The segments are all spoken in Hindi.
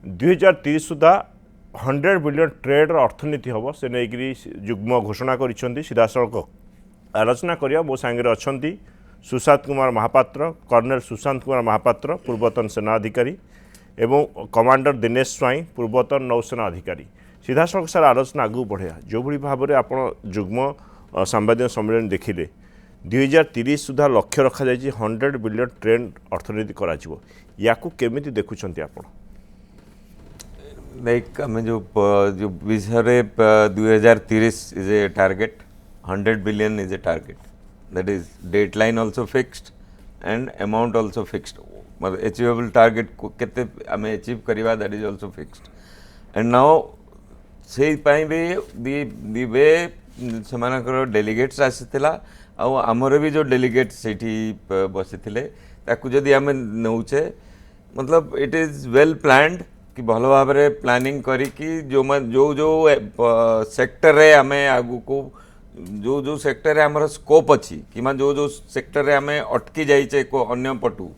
2030 सुधा 100 बिलियन ट्रेड अर्थनीति हम से नहीं जुग्म घोषणा कर सीधा सड़क आलोचना करिया मो सांगे अच्छा सुशांत कुमार महापात्र कर्नल सुशांत कुमार महापात्र पूर्वतन सेना अधिकारी एवं कमांडर दिनेश स्वाई पूर्वतन नौसेना अधिकारी सीधा सड़क सार आलोचना आगू बढ़िया जो भाई भाव में आप जुग्म सांबादिक सम्मेलन देखिले 2030 सुधा लक्ष्य रखा जाए 100 बिलियन ट्रेड अर्थनीति करा केमिति देखुछंती आपण लाइक आम जो विषय 2030 is a target 100 billion is a target that is deadline also fixed and amount also fixed मतलब अचीवेबल टारगेट को केते आम अचीव करवा that is also fixed and now से दी वे से डेलीगेट्स आसीथिला आमर भी जो डेलीगेट से बसी जदि आम नौचे मतलब इट इज वेल प्लान्ड कि भल भाव में प्लानिंग करी जो जो जो सेक्टर रे आम आगु को जो जो सेक्टर रे आमर स्कोप अच्छी कि जो जो सेक्टर रे आम अटकी जाइए को अन्य पटु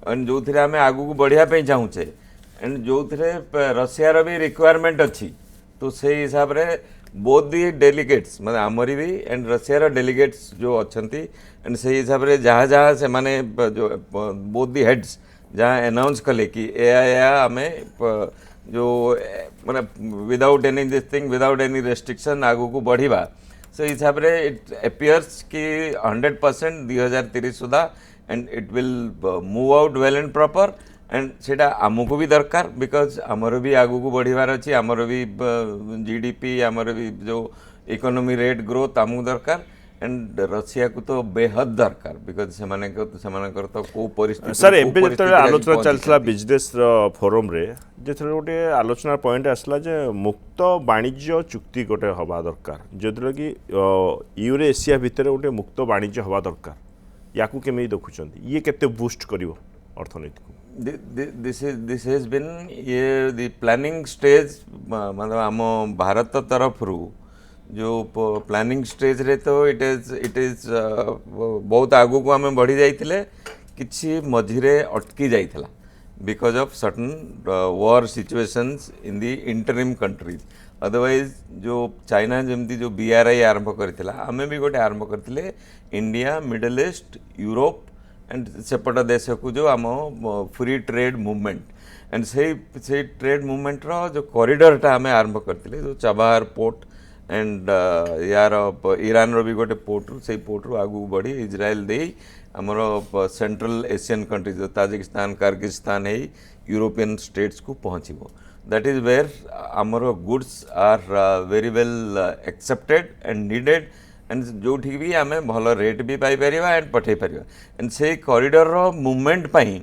एंड जो थे आम आगु को बढ़िया चाहूचे एंड जो थे रशियार भी रिक्वायरमेंट अच्छी तो से हिसाब रे बोथ दी डेलीगेट्स मतलब आमरी भी एंड रशियार डेलीगेट्स जो अच्छा एंड से हिसाब रे जहाँ जहाँ से माने जो बोथ दी हेड्स जहाँ अनाउंस कले कि या आम जो मैंने without any this thing without any restriction आगू को बढ़िबा से हिसाब रे इट अपियर्स कि 100% 2030 सुधा and it will move out well and proper and सेटा आमको भी दरकार बिकॉज आमर भी आगू को बढ़िबार अच्छी आमर भी जीडीपी आमर भी जो इकोनॉमी रेट ग्रोथ आमको दरकार एंड रशिया को तो बेहद दरकार बिकॉज से तो को परिस्थिति सर एबे जतले आलोचना चलतला बिजनेस फोरम रे जतले गोटे आलोचना पॉइंट आसला जे मुक्त वाणिज्य चुक्ति गोटे हवा दरकार जतले कि यूरेशिया भितर गोटे मुक्त वाणिज्य हवा दरकार याकू केमे देखुचंती ये केते बूस्ट करिवो अर्थनीति को this has been ये the planning stage मतलब आम भारत तरफ रू जो प्लानिंग स्टेज रे तो इट इज बहुत आगू को आम बढ़ी जाइए किछि मझिरे अटकी जाइथिला because of certain war situations in the interim countries otherwise जो चाइना जमती जो BRI आरंभ करथिला आमे भी गोटे आरंभ करथिले India Middle East Europe and सेपट देश को जो आम फ्री ट्रेड मूवमेंट एंड से ट्रेड मूवमेंट रो जो कॉरिडोरटा आम आरंभ करथिले जो चाबाहार पोर्ट एंड यार ईरान रो भी गोटे पोर्ट से पोर्ट रू आगू बढ़ी इजराइल दे आमर central Asian countries Tajikistan Kyrgyzstan है यूरोपियन स्टेट्स को पहुँचब दैट इज वेयर आमर goods are very well accepted and needed and जो ठीक भी आम भल रेट भी पाई परिबा एंड पठे परिबा एंड से कॉरिडोर रो मूवमेंट पाई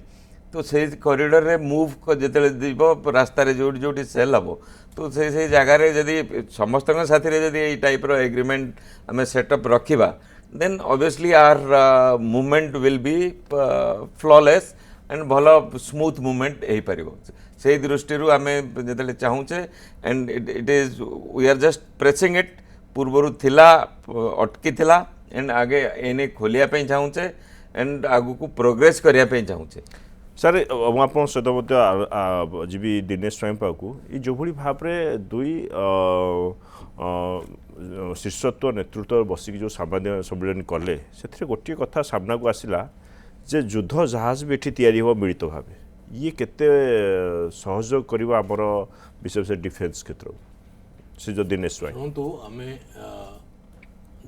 तो से कॉरिडोर रे मूव जिते जीव रास्तार जो सेल हम तो से जगार जदि समस्त साथी जदि ये टाइप रो एग्रीमेंट आम सेटअप रखा then obviously our movement will be flawless and भल स्मूथ मूवमेंट हो पार से दृष्टि आम जो चाहूचे and it is we are just pressing it पूर्वर थिला अटकी थिला एंड आगे एने खोलिया चाहूचे एंड आगू को प्रोग्रेस करने चाहूचे सर आप सहित जीवी दिनेश स्वाई पाकू ये जो भाई भाव में दुई शीर्षत्व नेतृत्व बसिक जो सामान्य सम्मेलन कले से गोटे कथा सामना को आसला जे युद्ध जहाज भी ये हो मिलित भाव ये केते सहयोग करवा आमर विशेष डिफेन्स क्षेत्र से जो दिनेश स्वाई तो आम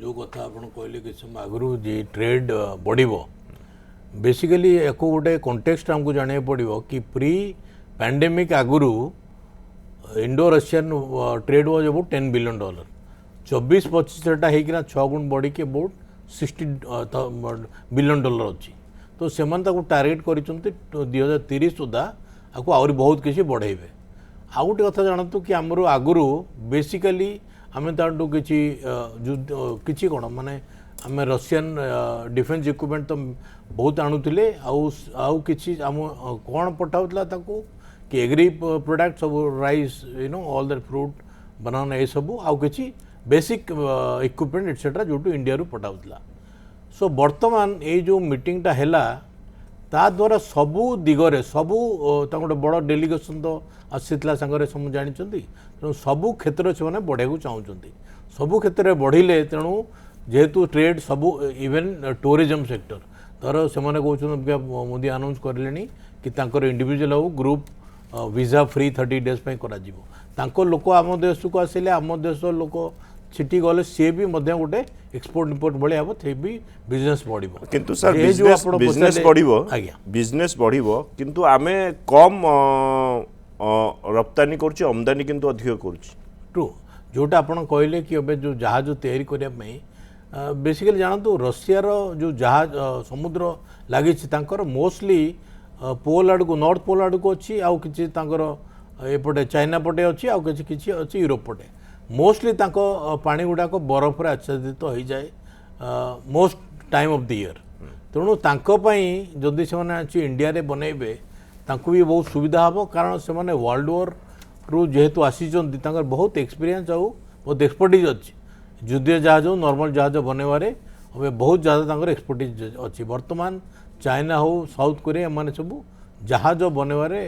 जो कथा आप कहले कि समय आगु जी ट्रेड बढ़ बेसिकली एक गोटे कॉन्टेक्स्ट हमको जाना पड़ो कि प्री पैंडेमिक आगुरी Indo Russian trade was about $10 billion 24-25 होना 6 गुण बढ़ी के अबाउट $60 बिलियन अच्छी तो से टार्गेट कर 2030 सुधा आपको आहरी बहुत किसी बढ़ेबे आ गोटे कथा जानतु कि आमर आगुरी बेसिकली आम ताठू किसी कौन माने आम रशियन डिफेन्स इक्विपमेंट तो बहुत आणुले आउ किसी आम कौन पठाऊला कि एग्री प्रोडक्ट सब राइस ऑल दैट फ्रूट बनाना ये सब आउ किसी बेसिक इक्विपमेंट एटसेट्रा जो इंडिया रू पठाऊला सो बर्तमान ये जो मीटिंगटा हैला ता द्वारा सबू दिगरे सबू गोटे बड़ डेलीगेशन तो आसीला सांगे सब जानते तेणु सबू क्षेत्र से बढ़ाई चाहते सबू क्षेत्र में बढ़िले तेणु जेहेतु ट्रेड सबू इवेन टूरिज्म सेक्टर तर से कहते मोदी अनाउंस करें कि इंडिविजुअल हो ग्रुप वीजा फ्री 30 डेज करा लोक आम देश को आसिले आम देश लोक छिटी गले सी भी गोटे एक्सपोर्ट इम्पोर्ट भाई हम थे भी बिजनेस बढ़ किंतु सर बिजनेस बढ़िबो बिजनेस बढ़िबो किंतु आमे कम रप्तानी करछि आमदानी किंतु अधिक करछि ट्रू जोटा आपण कहले कि अबे जो जहाज तैयारी करिया में बेसिकली जानतु रशिया रो जो जहाज समुद्र लागि मोस्टली पोल आड़ को नॉर्थ पोल आड़ को अच्छी आउ किछि तांकर एपटे चाइना पटे अच्छी आउ किछि किछि अच्छी यूरोप पटे मोस्टली पानी गुड़ाक बरफ आच्छादित हो जाए most time of the year तेणु तांकोपाई जदि से इंडिया रे बनइबे तांको भी बहुत सुविधा हम कारण से वर्ल्ड वॉर रु जेहेतु आसी बहुत एक्सपीरियंस आउ बहुत एक्सपर्टीज अच्छी युद्ध जहाज हो नॉर्मल जहाज बनवारे हमें बहुत ज़्यादा एक्सपर्टीज अच्छी बर्तमान चाइना हो साउथ कोरिया मैंने सब जहाज बनवारे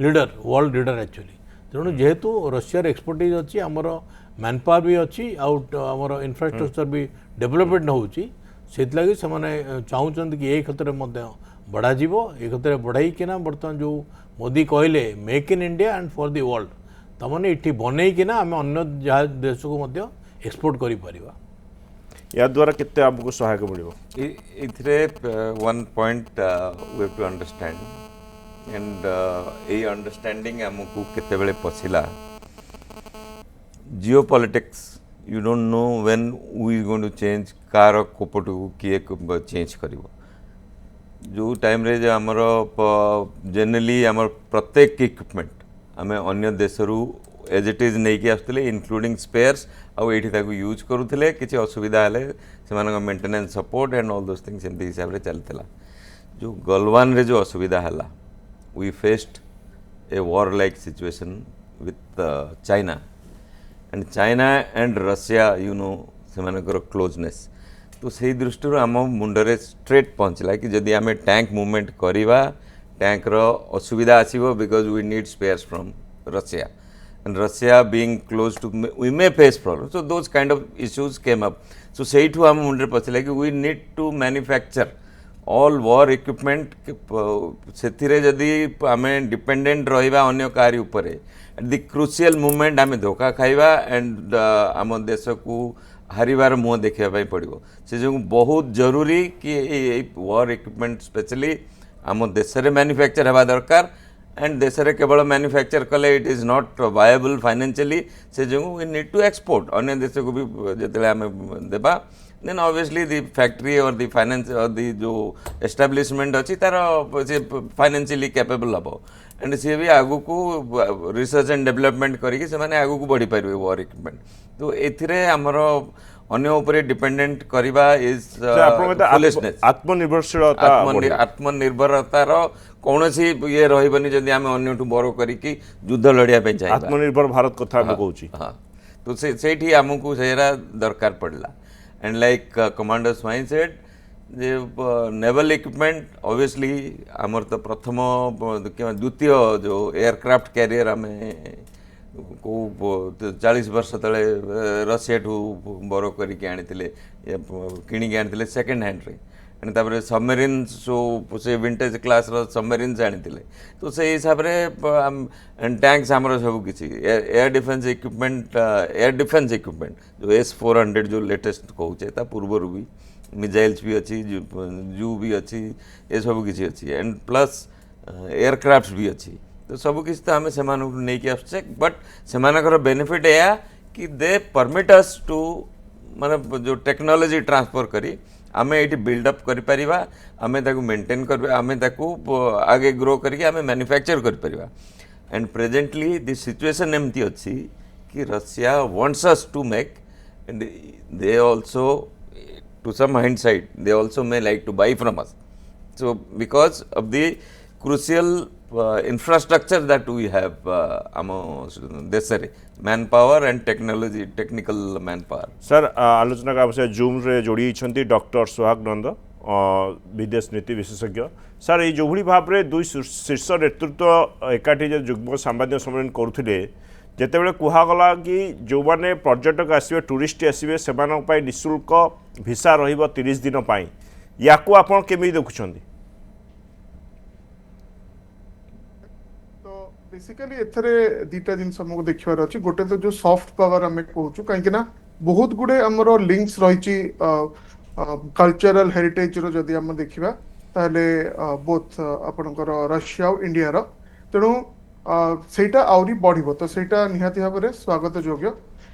लीडर वर्ल्ड लीडर एक्चुअली तेणु जेहेतु रशियार एक्सपर्टीज अच्छी आमर मैन पावर भी अच्छी आमर इंफ्रास्ट्रक्चर भी डेवलपमेंट होची से चाहते कि ये क्षेत्र में बढ़ा ये क्षेत्र बढ़ाई बर्तमान जो मोदी कहले make in India and for the world तमने इठी बनईकिना आम अन्य देश को एक्सपोर्ट करि परिबा या द्वारा कितने आपको सहायक मिलिबो इथरे one point we have to understand and a understanding हमको केते बेले पछिला geopolitics you don't know when we going to change कार कोपटू किए चेंज करिवो जो टाइम रे जे हमर जनरली हमर प्रत्येक इक्विपमेंट आमे अन्य देशरू एज इट इज नहीं कि आसुले इंक्लूडिंग स्पेयर्स आउ एठी ताकू यूज करूथिले किछि असुविधा हेले सेमानक maintenance support and all those things एमती हिसाब रे चलतला जो गलवान रे जो असुविधा हला we faced a war like situation with China and Russia you know सेमानकर क्लोजनेस तो सही दृष्टि आम मुंडरे स्ट्रेट पहुँचला कि जदि आम टैंक मूवमेंट करवा टैंक रो असुविधा आसीबो because we need spares from Russia and Russia being close to we may face problems so those kind of issues came up so say to am munde pachila ki we need to manufacture all war equipment sethire jadi ame dependent rahiba अन्य कार्य उपरे at the crucial moment ame धोखा खाइबा and आम देश को हारिबार मुह देखिया पई पड़िबो से जो बहुत जरूरी कि war equipment स्पेशली आम देश रे मैन्युफैक्चर हेबा दरकार एंड देश रे केवल मैन्युफैक्चर कले it is not viable financially से जो वी नीड टू एक्सपोर्ट अन्य देश को भी जिते आम देबा देन ऑब्वियसली दी फैक्ट्री और दी फाइनेंस और दी जो एस्टाब्लिशमेंट अच्छी तार से फाइनेंशियली कैपेबल हम एंड सी भी आगु को रिसर्च एंड डेवलपमेंट करके से माने आगु को बढ़ी पारे वॉर इक्विपमेंट तो एथिरे हमर अन्य उपरे डिपेंडेंट करबा इज फुलिशनेस आत्मनिर्भरतार कौन सी ये रही जदि आम अन्य बड़ करी युद्ध लड़िया चाहिए आत्मनिर्भर भारत कथा कहूँ हाँ तो से आमको सेरा दरकार पड़ला and like commander swine said J naval equipment obviously आमर तो प्रथम द्वितीय जो एयरक्राफ्ट कैरियर आम को 40 वर्ष तले रशिया ठू बर करके आनी किणी आनी सेकेंड हैंड रे एंड तापर सबमेरीन से विंटेज क्लास सबमेरीन आनी तो से हिसाब रे टैंक्स आमर सब किसी एयर डिफेंस इक्विपमेंट जो S-400 जो लेटेस्ट कहूचे ता पूर्वर भी मिसाइल्स भी अच्छी जू भी अच्छी ये सब किसी अच्छी एंड प्लस एयरक्राफ्ट भी अच्छी तो सब किसी तो आम से नहीं कि आसचे बट से बेनिफिट या कि दे परमिट अस टू माने जो टेक्नोलॉजी ट्रांसफर करी आमे ये बिल्डअप करिपरिबा आमे ताकू मेंटेन कर आमे ताकू आगे ग्रो करके आमे मैन्युफैक्चर करिपरिबा एंड प्रेजेंटली दिस सिचुएशन एमती अच्छी कि Russia wants us to make and they also to some hindsight they also may like to buy from us so because of the crucial infrastructure that we have am desare manpower and technical manpower sir आलोचना का जूम रे जोड़ी डॉक्टर सुहाग नंद विदेश नीति विशेषज्ञ सर ये जो भाव में दुई शीर्ष नेतृत्व एकाठी जुग्म सांबादिक सम्मेलन करुले जितेबाला कहगला कि जो मैंने पर्यटक आसवे टूरिस्ट आसवे से निःशुल्क भिसा रहिबो 30 दिन पाई या आपण केमी देखुं बेसिकली एथरे दीटा जिनस हमको देखिबार अछि गोटे तो जो सॉफ्ट पावर हमें कहूछु काहे ना बहुत गुडे हमरो लिंक्स रहिछि कल्चरल हेरिटेज रो जदी हम देखिबा ताले बोथ आपनकर रशिया और इंडिया रो तेणु सेटा आउरी बढ़िबो तो सेटा निहाती भाबरे स्वागत योग्य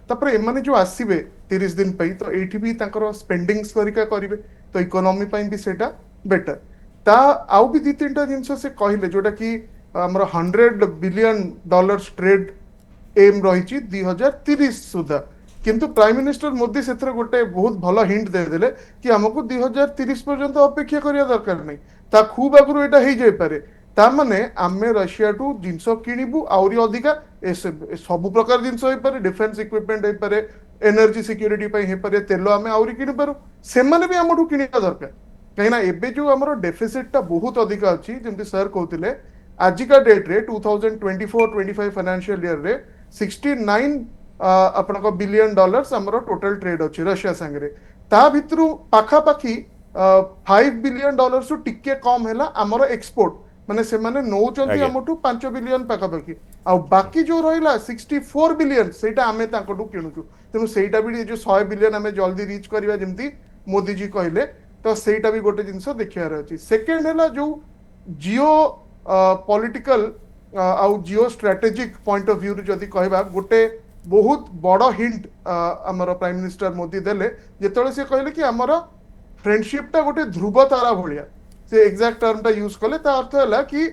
तापर एमाने जो आसीबे 30 दिन पई तो एठी भी तांकर स्पेंडिंग्स करिका करिवे तो इकोनॉमी पई भी सेटा बेटर ता आउ भी दी तीनटा जिनस से कहले जोटा कि हमर $100 बिलियन ट्रेड एम रही 2030 सुधा किंतु प्राइम मिनिस्टर मोदी से गोटे बहुत भल हिंट देदेले कि हमको 2030 पर्यंत अपेक्षा करिया दरकार नहीं ता खूब आगु एटा हो जाय पारे ता माने आमे रशिया टू जिंस किनिबु आउरी अधिका सब प्रकार जिंस होई पारे डिफेंस इक्विपमेंट होई पारे एनर्जी सिक्योरिटी पई हे पारे तेलो आमे आउरी किनि पारो से माने भी हमठू किनिया दरकार कहिना एबे जो हमरो डेफिसिट टा बहुत अधिका अछि जेंति सर कहउतिले आजिका डेट रे 2024-25 फाइनेंशियल ईयर रे 69 आपनका बिलियन डॉलर्स हमरो टोटल ट्रेड अछि रशिया संगे ता भितरु पाखा पाखी $5 बिलियन सु टिके कम हैला हमरो एक्सपोर्ट माने से माने नौचंती हमटू 5 बिलियन पाखा पाखी आ बाकी जो रहिला 64 बिलियन सेटा हमें तांकटू किनुचु तेनु सेटा भी जो 100 बिलियन हमें जल्दी रीच करबा जेमती मोदी जी कहले तो सेटा भी गोटे जिंस देखियार अछि सेकंड हैला जो जियो पॉलिटिकल आउ geo strategic point of view जदि कहबा गोटे बहुत बड़ हिंट हमर प्राइम मिनिस्टर मोदी देले जेतले से कहले कि हमर फ्रेंडशिप टा गोटे ध्रुव तारा भलिया से एग्जैक्ट टर्म टा यूज कले ता अर्थ हैला कि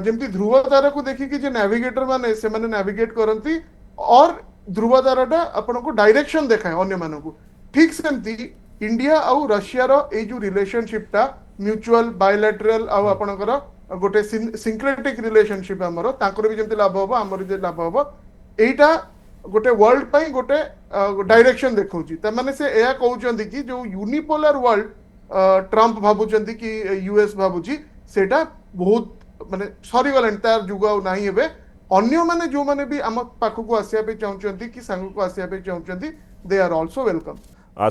जेमती ध्रुव तारा को देखि कि जे नेविगेटर माने से माने नेविगेट करंती और ध्रुव तारा टा आपन को डायरेक्शन देखाय अन्य मानन को ठीक सेमती इंडिया आउ रशिया रो ए जो रिलेशनशिप टा म्यूचुअल बायलैटरल आउ आपनकर गोटे सिंक्रेटिक रिलेशनशिप हमरो तांकर भी जेमती लाभ होबो हमर जे लाभ होबो एटा गोटे वर्ल्ड पई गोटे डायरेक्शन देखौची त माने से एया कहउचंदी कि जो यूनिपोलर वर्ल्ड ट्रम्प भाबुचंदी कि यूएस भाबुची सेटा बहुत माने सरी गलन तार जुग नाही हेबे अन्य माने जो माने भी हम पाखु को आसिया पे चाहउचंदी कि संग को आसिया पे चाहउचंदी they are also welcome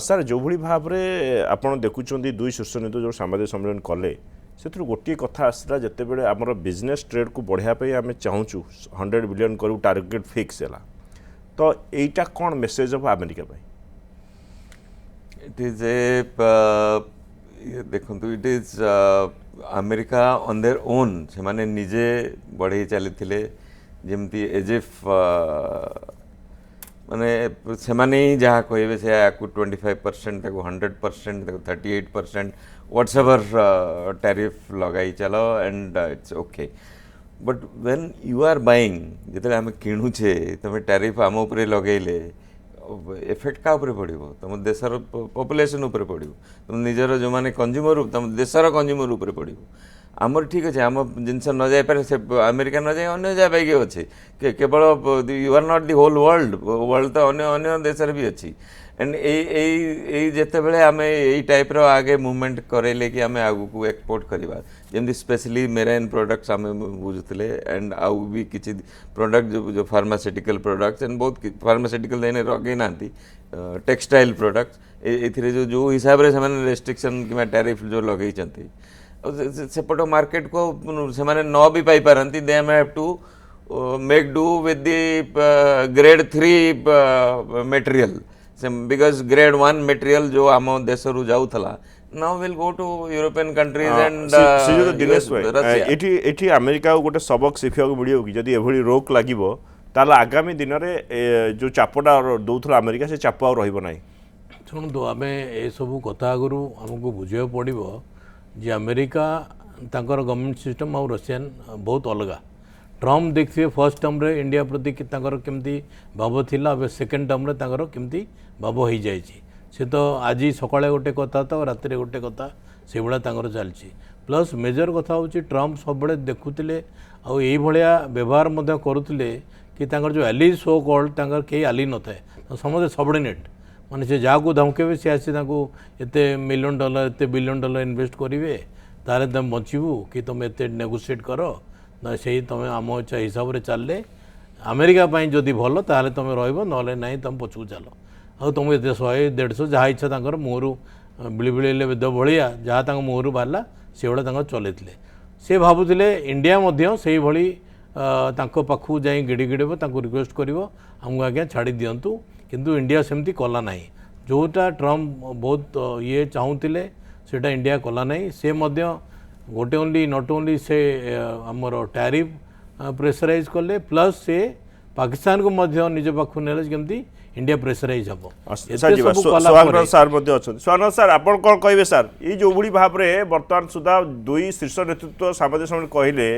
sir जो भली भाव में आपड़ देखुं दुई शीर्ष नेता जो सांबादिक सम्मेलन कले से गोटे कथा आसला जिते बड़े आमर बिजनेस ट्रेड को बढ़ाई आम चाहूँ 100 बिलियन करूँ टार्गेट फिक्स है तो यहीटा कौन मेसेज हम अमेरिका इट इज ए देखो it is America on their own से माने निजे बढ़े चली जमती एजेफ माने से माने जहाँ कहे से 25% 100% 38% व्हाट्सएवर टैरिफ लगाई चलो and it's okay but when you are buying जिते आम किणुचे तुम टैरिफ आम उपरे लगेले इफेक्ट क्या पड़ो तुम देशर पॉपुलेशन उपरे पड़ो तुम निजर जो मैंने कंज्यूमर तुम देशर कंज्यूमर उपरे पड़ो आमर ठीक अच्छे आम जिनस न जापे से अमेरिका न जाए अन्य जगह पाई अच्छे केवल you are not the whole world world तो अन्य देश भी अच्छी एंड जिते बड़े आम यही टाइप रो आगे मूवमेंट करेले कि आम आगू को एक्सपोर्ट करवा जमी स्पेशली मेराइन प्रोडक्ट्स आम बुझुले एंड आउ भी किसी प्रोडक्ट जो फार्मास्यूटिकल प्रोडक्ट्स एंड बहुत फार्मास्यूटिकल देने रगे ना टेक्सटाइल प्रोडक्ट्स ए जो हिसाब से रेस्ट्रिक्शन कि टैरिफ जो लगे सेपट मार्केट को से न भी पाई पारती they have to make do with the grade 3 material because grade 1 material जो आम देश रु जाऊला now will go to European countries and Dinesh भाई एठी अमेरिका गोटे सबक शिखा मिले कि जदि एभली रोक लागिबो ताला आगामी दिन में जो चापटा दौथला अमेरिका से चाप आ रहिबो नाही शुणु आम ए सब कथा आगु आमको बुझे पड़ो जे अमेरिका तांकर गवर्नमेंट सिस्टम और रशियन बहुत अलग ट्रम्प देखिए फर्स्ट टर्म रे इंडिया प्रति केमती भाव थिला सेकेंड टर्म रे केमती भाव हो जाए से तो आज सकाଳେ गोटे कथा तो राति गोटे कथा से भाया चलती प्लस मेजर कथा हूँ ट्रम्प सब देखुले आई भाया व्यवहार करुले कि जो एली सो कल्ड कई आली न थाए समझे सबर्डिनेट ମାନେ ସେ ଯାହାକୁ ଧମକେଇବେ ସେ ଆସି ତାଙ୍କୁ ଏତେ ମିଲିୟନ ଡଲାର ଏତେ ବିଲିୟନ ଡଲାର ଇନଭେଷ୍ଟ କରିବେ ତାହେଲେ ତୁମେ ବଞ୍ଚିବୁ କି ତୁମେ ଏତେ ନେଗୋସିଏଟ୍ କର ନା ସେଇ ତୁମେ ଆମ ଇଚ୍ଛା ହିସାବରେ ଚାଲିଲେ ଆମେରିକା ପାଇଁ ଯଦି ଭଲ ତାହେଲେ ତୁମେ ରହିବ ନହେଲେ ନାହିଁ ତୁମେ ପଛକୁ ଚାଲ ଆଉ ତୁମକୁ ଏତେ 100-150 ଯାହା ଇଚ୍ଛା ତାଙ୍କର ମୁହଁରୁ ବିଳିବିଳେଇଲେ ବେଦ ଭଳିଆ ଯାହା ତାଙ୍କ ମୁହଁରୁ ବାହାରିଲା ସେଗୁଡ଼ା ତାଙ୍କର ଚଲେଇଥିଲେ। ସେ ଭାବୁଥିଲେ ଇଣ୍ଡିଆ ମଧ୍ୟ ସେଇଭଳି ତାଙ୍କ ପାଖକୁ ଯାଇ ଗିଡ଼ି ଗିଡ଼ିବ ତାଙ୍କୁ ରିକ୍ୱେଷ୍ଟ କରିବ ଆମକୁ ଆଜ୍ଞା ଛାଡ଼ି ଦିଅନ୍ତୁ କିନ୍ତୁ ଇଣ୍ଡିଆ ସେମିତି କଲା ନାହିଁ। ଯେଉଁଟା ଟ୍ରମ୍ପ ବହୁତ ଇଏ ଚାହୁଁଥିଲେ ସେଇଟା ଇଣ୍ଡିଆ କଲା ନାହିଁ। ସେ ମଧ୍ୟ ଗୋଟେ ନଟ୍ ଓନ୍ଲି ସେ ଆମର ଟ୍ୟାରିଫ୍ ପ୍ରେସରାଇଜ୍ କଲେ ପ୍ଲସ୍ ସେ ପାକିସ୍ତାନକୁ ମଧ୍ୟ ନିଜ ପାଖକୁ ନେଲେ କେମିତି ଇଣ୍ଡିଆ ପ୍ରେସରାଇଜ୍ ହେବ। ସ୍ୱାଗତ ସାର୍ ମଧ୍ୟ ଅଛନ୍ତି। ସ୍ୱାଗତ ସାର୍ ଆପଣ କ'ଣ କହିବେ ସାର୍ ଏଇ ଯେଉଁଭଳି ଭାବରେ ବର୍ତ୍ତମାନ ସୁଦ୍ଧା ଦୁଇ ଶୀର୍ଷ ନେତୃତ୍ୱ ସାମ୍ବାଦିକ ସମ୍ମିଳନୀ କହିଲେ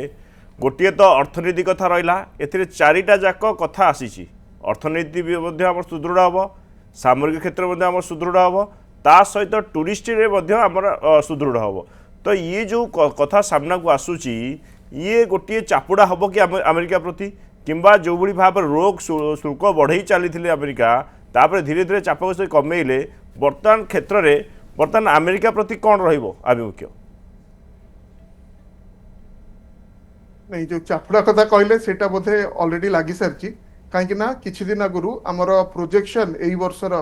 ଗୋଟିଏ ତ ଅର୍ଥନୀତି କଥା ରହିଲା ଏଥିରେ ଚାରିଟା ଯାକ କଥା ଆସିଛି ଅର୍ଥନୀତି ମଧ୍ୟ ଆମର ସୁଦୃଢ଼ ହେବ ସାମରିକ କ୍ଷେତ୍ର ମଧ୍ୟ ଆମର ସୁଦୃଢ଼ ହେବ ତା ସହିତ ଟୁରିଷ୍ଟରେ ମଧ୍ୟ ଆମର ସୁଦୃଢ଼ ହେବ ତ ଇଏ ଯେଉଁ କଥା ସାମ୍ନାକୁ ଆସୁଛି ଇଏ ଗୋଟିଏ ଚାପୁଡ଼ା ହେବ କି ଆମେରିକା ପ୍ରତି କିମ୍ବା ଯେଉଁଭଳି ଭାବରେ ରୋଗ ଶୁଳ୍କ ବଢ଼େଇ ଚାଲିଥିଲେ ଆମେରିକା ତାପରେ ଧୀରେ ଧୀରେ ଚାପକୁ ସେ କମେଇଲେ ବର୍ତ୍ତମାନ କ୍ଷେତ୍ରରେ ବର୍ତ୍ତମାନ ଆମେରିକା ପ୍ରତି କ'ଣ ରହିବ ଆଭିମୁଖ୍ୟ? नहीं जो चापुड़ा कथा कहले सेटा बोधे ऑलरेडी लागि सारची काहेकि ना किछि दिन आगुरु हमर प्रोजेक्शन एई वर्षर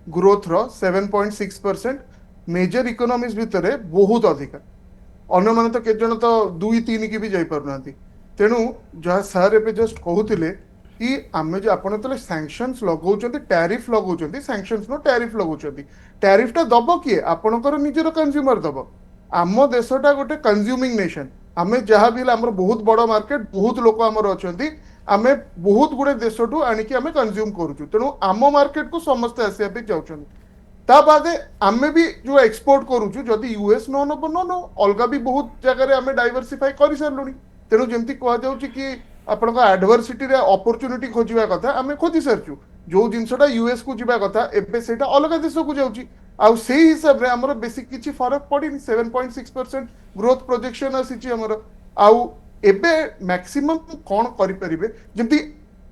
ग्रोथ रो 7.6% मेजर इकोनॉमीज भितरे बहुत अधिक अन्य माने तो केजन तो 2-3 की भी जाई पारुनांती तेनु जहा सर एबे जस्ट कहउतिले कि आमे जे आपण तले सैंक्शंस लगौचंती टैरिफ लगौचंती सैंक्शंस नो टैरिफ लगौचंती टैरिफटा दबो किए आपणकर निजर कंज्यूमर दबो आम देशटा गोटे कंज्यूमिंग नेशन आमे जहाँ भी आमर बहुत बड़ मार्केट बहुत लोक आमर अच्छी आमे बहुत गुड़े देश आणिकी आमे कंज्यूम करूँ तेणु आम मार्केट को समस्ते आसिया पे जाउछन ता बादे आमे भी जो एक्सपोर्ट करूँ जदि यूएस न नब न अलग भी बहुत जगह आमे डाइवर्सिफाई कर सारूँ तेणु जमती कह कि आपण एडवर्सिटी रे अपॉर्चुनिटी खोजा कथा आमे खोजी सारचु जो जिनसटा यूएस को जीवा कथा एबे सेटा अलग देश को जाउची आउ सेही हिसाब रे हमर बेसिक किछि फरक पड़िनी 7.6% ग्रोथ प्रोजेक्शन आसीची हमर आउ एबे मैक्सिमम कोन करि परिबे जेंति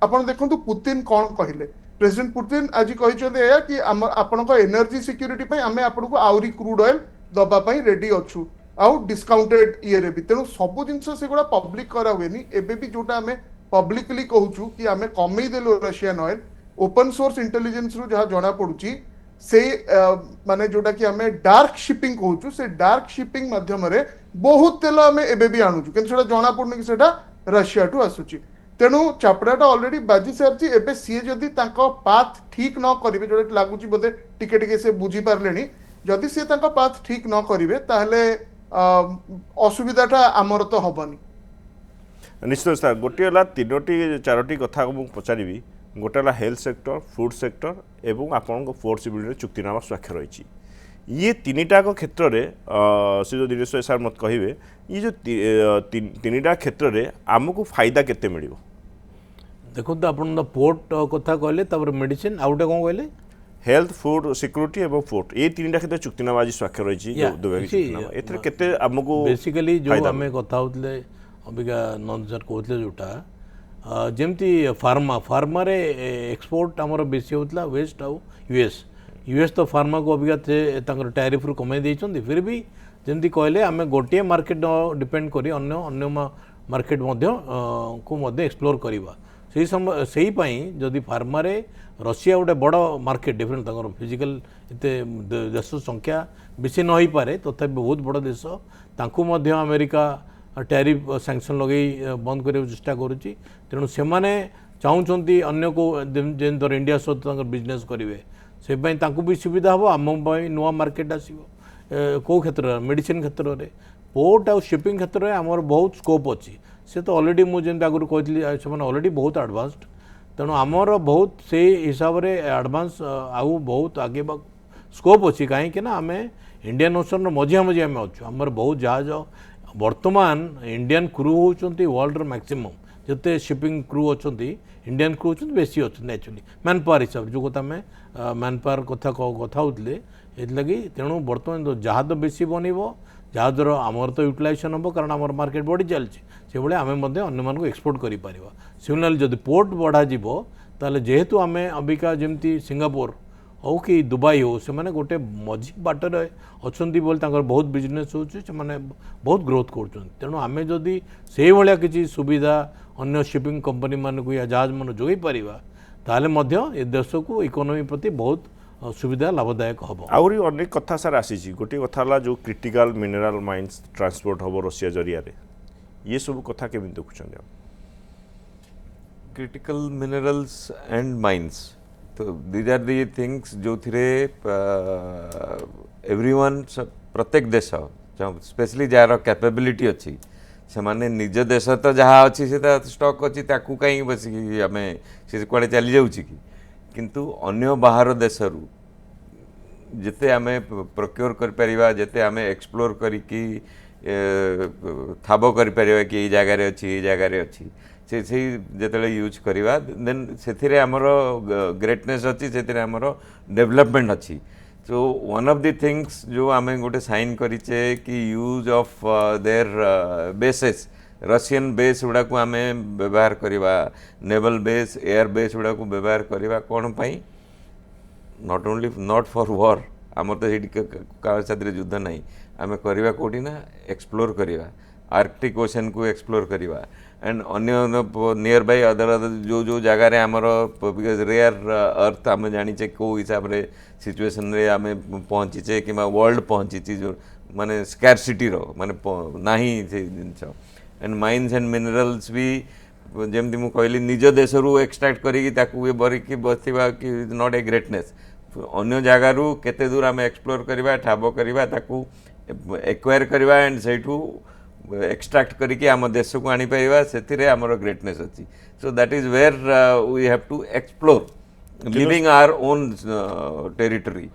आपण देखंतु पुतिन कोन कहिले प्रेसिडेंट पुतिन आज कहिचंदे या कि आपनको एनर्जी सिक्योरिटी पय आमे आपनको आउरी क्रूड ऑयल दबा पय रेडी अछु आउ डिस्काउंटेड ईयर रे भी तेणु सब जिनस सेगुड़ा पब्लिक करा हुएनी एबे भी जोटा आमे पब्लिकली कहूचु कि आमे कमई देलो Russian oil open source intelligence रु जहा जणा पडुची से माने जोटा कि आमे डार्क शिपिंग कहूचु से डार्क शिपिंग माध्यम रे बहुत तेल आमे एबे भी आनुचु किंतु सेटा जणा पडुनी कि सेटा रशिया टू आसुची तेणु चापड़ाटा ऑलरेडी बाजी सारची एबे सी जदी तांको पाथ ठीक न करिवे जोटा लागुची बोधे टिके टिके से बुझी पारलेनी जदी से तांको पाथ ठीक न करिवे ताहले असुविधाटा आमर तो हबनी। निश्चित सर गोटे तीनोटी चारोटी कथा को पचारि गोटे हेल्थ सेक्टर फूड सेक्टर एवं आपण फोर्थ सिविल चुक्तिनामा स्वाक्षर रही ये तीनटाक क्षेत्र में से जो दिनेश सार मत कहे ये जो तीनटा क्षेत्र में आमको फायदा केते मिल देखो आप पोर्ट कथा कहले मेडिसिन आउटे कौन कहले हेल्थ फूड सिक्योरिटी एवं पोर्ट ये तीनटा क्षेत्र चुक्तिनामा आज स्वाक्षर रही केते आमको बेसिकली जो आम कथा होते अबिका नंद सर कहते जोटा जमती फार्मा रे एक्सपोर्ट आमर बेसी होता वेस्ट आउ यूएस तो फार्मा को अबिका टैरिफ रु कमे देइछन्ती फिर भी जमती कहले आम गोटे मार्केट डिपेंड करी अन्य मार्केट को एक्सप्लोर करवा से जदि फार्मा रे रशिया गोटे बड़ मार्केट डिफरेंट फिजिकल इतने देश संख्या बेसी न हो पारे तथापि बहुत बड़ देश तांकु मध्य अमेरिका टैरिफ सैंक्शन लगे बंद करने चेष्टा करुच्ची तेणु से चाहूँगी अन्य को जेन धर इंडिया सहित बिजनेस करेंगे से भी सुविधा हम आम नुआ मार्केट आसो कौ क्षेत्र मेडिसिन क्षेत्र में पोर्ट आउ शिपिंग क्षेत्र में आमर बहुत स्कोप अच्छी से तो ऑलरेडी मुझे आगुरी कहती से ऑलरेडी बहुत एडवांस्ड तेणु आमर बहुत से हिसाब से एडवांस आउ बहुत आगे स्कोप अच्छी कहीं आम इंडियन ओशन मझिया मझी आम अच्छु आमर बहुत जहाज वर्तमान इंडियन क्रू होती वर्ल्ड मैक्सिमम जिते शिपिंग क्रू अच्छा इंडियन क्रू होती बेसी अच्छा एक्चुअली मैन पावर हिसाब जो कथा में मैन पावर कथा होते ये तेणु बर्तमान तो जहाज बेसी बनब जहाजर आमर तो यूटिलाइजेशन हम कारण आम मार्केट बढ़ी चलती से भाई आम अन्य एक्सपोर्ट कर सिमिलरली जब पोर्ट बढ़ा ताले जेहेतु आम अबिका जमती सिंगापुर हो कि दुबई हो से माने गोटे मझी बाटर अच्छी बहुत बिजनेस होचे माने बहुत ग्रोथ कर तेणु आम जदि से भाया किसी सुविधा अन्य शिपिंग कंपनी मानक या जहाज मान जोई परिबा ताले मध्य ए देश को इकोनॉमी प्रति बहुत सुविधा लाभदायक हम। आहरी अनेक कथा सार आसी गोटे कथा है जो क्रिटिकल मिनरल माइंस ट्रांसपोर्ट हम रशिया जरिया ये सब कथा केमी देखुं क्रिटिकल मिनरल्स एंड माइंस तो दीज आर दी थिंग्स जो थिरे एवरीवन प्रत्येक देश स्पेशली जार कैपेबिलिटी अच्छी से माने निज देश तो जहाँ अच्छी से स्टॉक अच्छी ताकू कहीं बसिक आम से कड़े चली जाऊँगी किंतु अन्य बाहर देश जिते आम प्रोक्योर कर जिते आम एक्सप्लोर करी ठाब कर कि ये जगार अच्छी ये जगार अच्छी से जिते यूज करवा देन से आमर ग्रेटनेस अच्छी से आमर डेवलपमेंट अच्छी तो वन ऑफ द थिंग्स जो आम गोटे साइन करिचे कि use of their bases Russian base गुड़ा को आम व्यवहार करवा नेवल बेस एयर बेस गुड़ा को व्यवहार करवा कौन पाई not only not for war आम तो ये काल साथी युद्ध ना आम करवा कौटी ना एक्सप्लोर करवा आर्कटिक ओशन को एक्सप्लोर करवा एंड अन्य नियर बाय अदर जो जो जगार आमर बिकज रेयर अर्थ आम जानीचे कौ हिसाब से सिचुएशन रे आम पहुँचीचे कि वर्ल्ड पहुँची जो माने स्कैरसिटी रो माने नाही से जिनस एंड माइंस एंड मिनरल्स भी जमती मुझे कहली निज देश रू एक्सट्रैक्ट करी बरिकी बसवा कि नॉट ए ग्रेटनेस अन्य जगार केते दूर आम एक्सप्लोर करवा ठाब करवा एक्वायर करवा एंड से एक्सट्रैक्ट करके आम देश को आनी पारिबा से आमर ग्रेटनेस अच्छी so that is where we have to explore living our own territory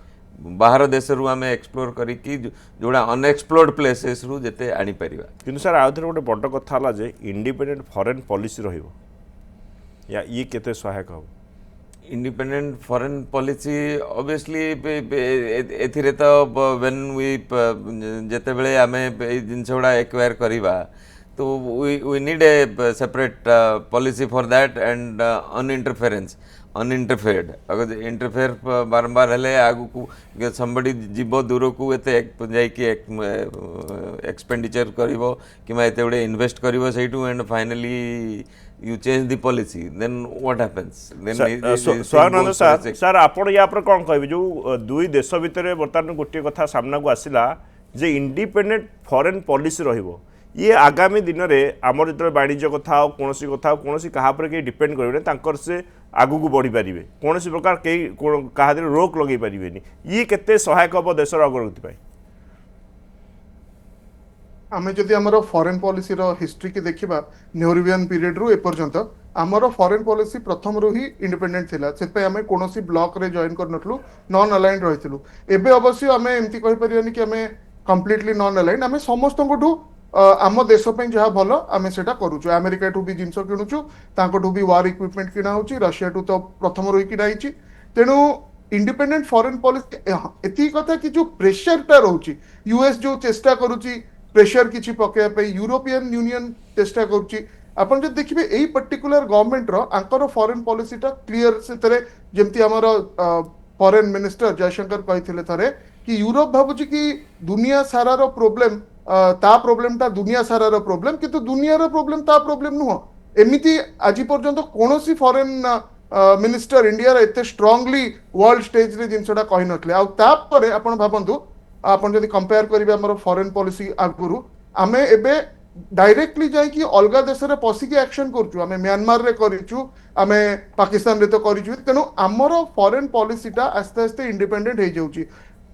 बाहर देश रू आम एक्सप्लोर करी जोड़ा अनएक्सप्लोर्ड प्लेसेस रू जेते आनी पारिबा किंतु सर आउ थे गोटे बड़ कथा है जे इंडिपेंडेंट फॉरेन पॉलिसी रहिबो या ये केते सहायक हो इंडिपेंडेंट फॉरेन पॉलिसी ऑब्वियसली एथिरे तो व्हेन वी जेते बेले आमे जिनस गुड़ा एक्वायर करवा तो we need a separate policy for that and uninterfered अगर इंटरफेयर बारंबार हेले आगु को समबडी जीव दूर को एते जाइकी एक्सपेंडिचर करिवो कि एते गुड़े इन्वेस्ट करिवो सेठू and finally you change the policy then what happens then Swanand sir sir आपण या पर कोन कहबे जो दुई देश भितर बर्तमान गोटे कथा सामना को आसिला जे इंडिपेंडेंट फॉरेन पॉलिसी रहिबो ये आगामी दिन में आमर जो वाणिज्य कथा हो कौन क्या कहीं डिपेंड करेंगे तांकर से आगू को बढ़ी पारे कौन प्रकार कई क्या रोक लगे पारे ये केते सहायक हम देशर अग्रगति आम जदि आमर फॉरेन पॉलिसी रो हिस्ट्री की देखिबा नेहरूवियन पीरियड रु एपर्यंत आमर फॉरेन पॉलिसी प्रथम रु ही इंडिपेंडेंट थिला सेपे आमे कोनोसी ब्लॉक रे जॉइन करनथलु नॉन अलाइन्ड रहितलु एबे अवश्य आमे एमती कहि परियानी कि आमे कंप्लीटली नॉन अलाइन्ड आमे समस्तंगठु आम देश पे जहाँ भल आम से करुचु अमेरिका ठू भी जिनस किणुचु तांकठू भी वार इक्विपमेंट किना होची रशिया ठू तो प्रथम रही किना होची तेणु इंडिपेंडेंट फॉरेन पॉलिसी एती कथा कि जो प्रेशरटा रोची यूएस जो चेष्टा करुची प्रेशर किछि पकेया पे यूरोपियन यूनियन चेष्टा करुची आपण जे देखिबे एई पर्टिकुलर गवर्नमेंट रो आंकर फॉरेन पॉलिसीटा क्लियर से जेमती हमर फॉरेन मिनिस्टर जयशंकर कहिथिले थरे कि यूरोप भाबुची कि दुनिया सारा रो प्रॉब्लम ता प्रॉब्लम ता दुनिया सारा रो प्रॉब्लम किंतु दुनिया रो प्रॉब्लम ता प्रॉब्लम नुह एमिति आज पर्यंत कोनोसी फॉरेन मिनिस्टर इंडिया रे एते स्ट्रांगली वर्ल्ड स्टेज रे जिनसडा कहि नथले आ ता परे आपण भाबंतु आपण जदि कंपेयर करिबे हमर फॉरेन पॉलिसी आगुरु आमे एबे डायरेक्टली जाई कि अलगा देश रे पसी के एक्शन करचु आमे म्यांमार रे करिचु आमे पाकिस्तान रे तो करिचु तेनु हमर फॉरेन पॉलिसीटा आस्ते आस्ते इंडिपेंडेंट हे जाउची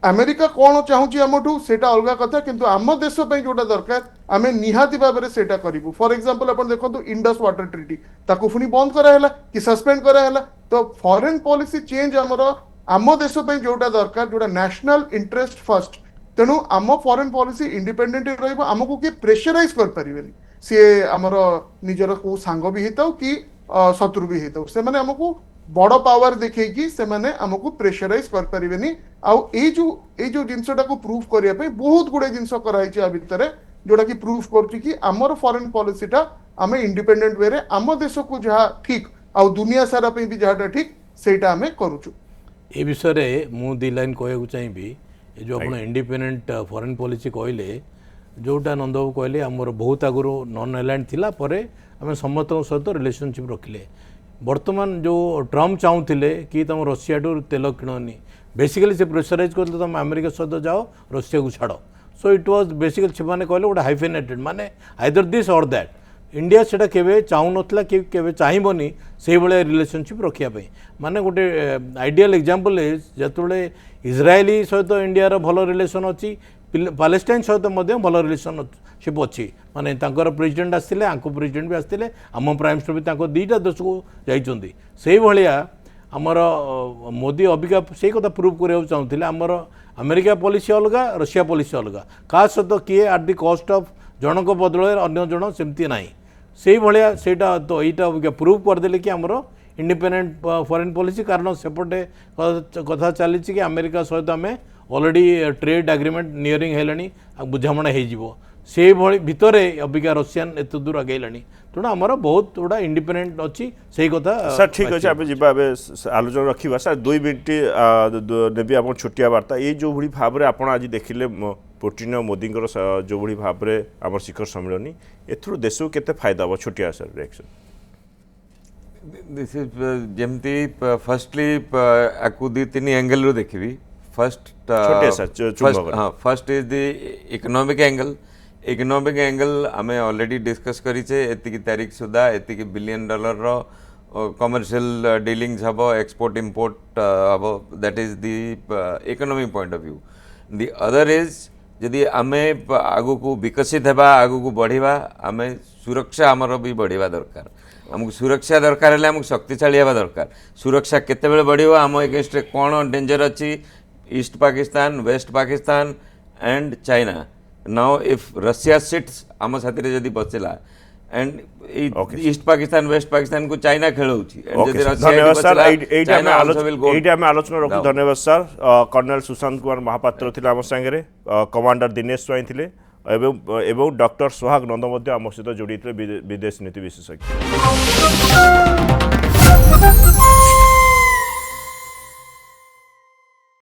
अमेरिका कौन चाहूँ आमठू सेटा अलग कथा किंतु आम देश जोटा दरकार आम निहाती भाव में सेटा करूँ फॉर एग्जांपल अपन देखो इंडस वाटर ट्रीटी ताकू पुणी बंद कराला कि सस्पेंड कराला तो फॉरेन पॉलिसी चेंज आमर आम देश जोटा दरकार जोटा नेशनल इंटरेस्ट फर्स्ट तेणु आम फॉरेन पॉलिसी इंडिपेंडेंट रही आमको किए प्रेशराइज कर पारे सी आमर निजर को सांग भी होता कि शत्रु भी होता से मैंने आमको बड़ पावर देखी से माने हमको प्रेशराइज कर पारिबेनी आउ ए जो जिनसटा को प्रूफ करिया पे बहुत गुडे जिनस कराई छै आ भितर जोटा कि प्रूफ करछि कि हमर फॉरेन पॉलिसीटा आमे इंडिपेंडेंट वे रे आम देश को जहा ठीक आउ दुनिया सारा पे भी जहाटा ठीक सेटा आमे करूछु ए विषय मु दी लाइन कहूँ चाहिए जो आप इंडिपेंडेंट फॉरेन पॉलिसी कहले जोटा नंदबाबू कहले आमर बहुत आगु नॉन अलाइंड थिला परे आम समस्त सहित रिलेशनशिप रखिले बर्तमान जो ट्रम्प चाहूले कि तुम रशिया टू तेल किणनी बेसिकली से प्रेसराइज करते तुम अमेरिका सहित जाओ रशिया को छाड़ सो इट वाज बेसिकली से कहले गोटे हाइफेनेटेड माने आइदर दिस और दैट इंडिया सेटा केवे चाहू नथला कि केवे चाहिबनी से भले रिलेशनशिप रखिया पे माने गोटे आइडियल एग्जांपल जतबे इजरायली सहित इंडिया रो भलो रिलेशन अछि पैलेस्टाइन सहित मध्य भलो रिलेशनशिप अच्छी माने तांकर प्रेसिडेंट आसते आंको प्रेसिडेंट भी आसते आम प्राइम मिनिस्टर भी तांको दुईटा देश को जाइछन्ती सेही भलिया आमर मोदी अबिका से कथा प्रूव करने चाहूँगे आमर अमेरिका पॉलिसी अलग रशिया पॉलिसी अलग का सहित किए एट दि कॉस्ट ऑफ जनक बदल अन्य जन सेमती ना से भाया सेटा तो यहाँ प्रूव करदे कि आमर इंडिपेंडेंट फॉरेन पॉलिसी कारण सेपटे कथा चली कि अमेरिका सहित आम ऑलरेडी ट्रेड एग्रीमेंट नियरिंग है बुझामणा हो से भितर अबिका रशियान एत दूर आगेलानी तेणु आमर बहुत गुड़ा इंडिपेंडेंट अच्छी से कथा सर ठीक अच्छे आम जा आलोचना रखा सर 2 मिनिट नेबी आप छोटिया वार्ता ये जो भाई भाव में आप आज देखिले पुटिन और मोदी जो भाई भाव में आम शिखर सम्मेलन एथुर देश को केते फायदा हम छोटिया सर रिएक्शन दिस इज जमती फर्स्टली आकु 2-3 एंगल रो देखिबी first first is the economic angle आम ऑलरेडी डिस्कस करिचे एतिकी तारीख सुधा एतिकी $1 बिलियन रो कमर्शियल डीलिंग्स हम एक्सपोर्ट इम्पोर्ट हम that is the economic point of view the other is जदि आम आगु को विकसित हेबा आगु को बढ़िबा आम सुरक्षा आमर भी बढ़िबा दरकार आमको सुरक्षा दरकार है आमको शक्तिशाली हेबा दरकार सुरक्षा केतेबेले बढ़िबो आम एगेंस्ट कौन डेंजर अच्छी East Pakistan West Pakistan and China now if Russia sits आम साथी जदि बचला and East Pakistan West Pakistan को चाइना खेलौछि धन्यवाद सर ये आलोचना रखु धन्यवाद सर कर्नल सुशांत कुमार महापात्र थे आम सागे कमांडर दिनेश स्वाई थे एवं डॉक्टर सोहाग नंद आम सहित जोड़ी विदेश नीति विशेषज्ञ।